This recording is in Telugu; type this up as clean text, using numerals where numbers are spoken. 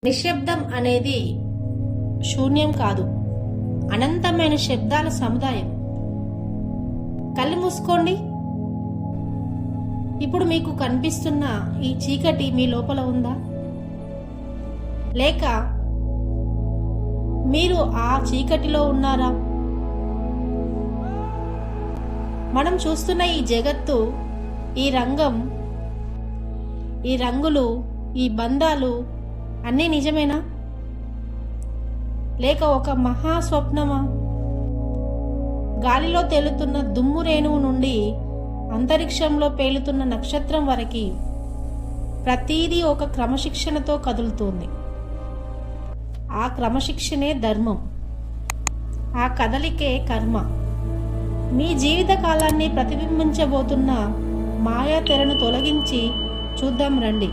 నిశ్శబ్దం అనేది శూన్యం కాదు, అనంతమైన శబ్దాల సముదాయం. కళ్ళు మూసుకోండి. ఇప్పుడు మీకు కనిపిస్తున్న ఈ చీకటి మీ లోపల ఉందా, లేక మీరు ఆ చీకటిలో ఉన్నారా? మనం చూస్తున్న ఈ జగత్తు, ఈ రంగం, ఈ రంగులు, ఈ బంధాలు అన్నీ నిజమేనా, లేక ఒక మహా స్వప్నమా? గాలిలో తేలుతున్న దుమ్ము రేణువు నుండి అంతరిక్షంలో పేలుతున్న నక్షత్రం వరకు ప్రతీదీ ఒక క్రమశిక్షణతో కదులుతోంది. ఆ క్రమశిక్షణే ధర్మం, ఆ కదలికే కర్మ. మీ జీవిత కాలాన్ని ప్రతిబింబించబోతున్న మాయా తెరను తొలగించి చూద్దాం రండి.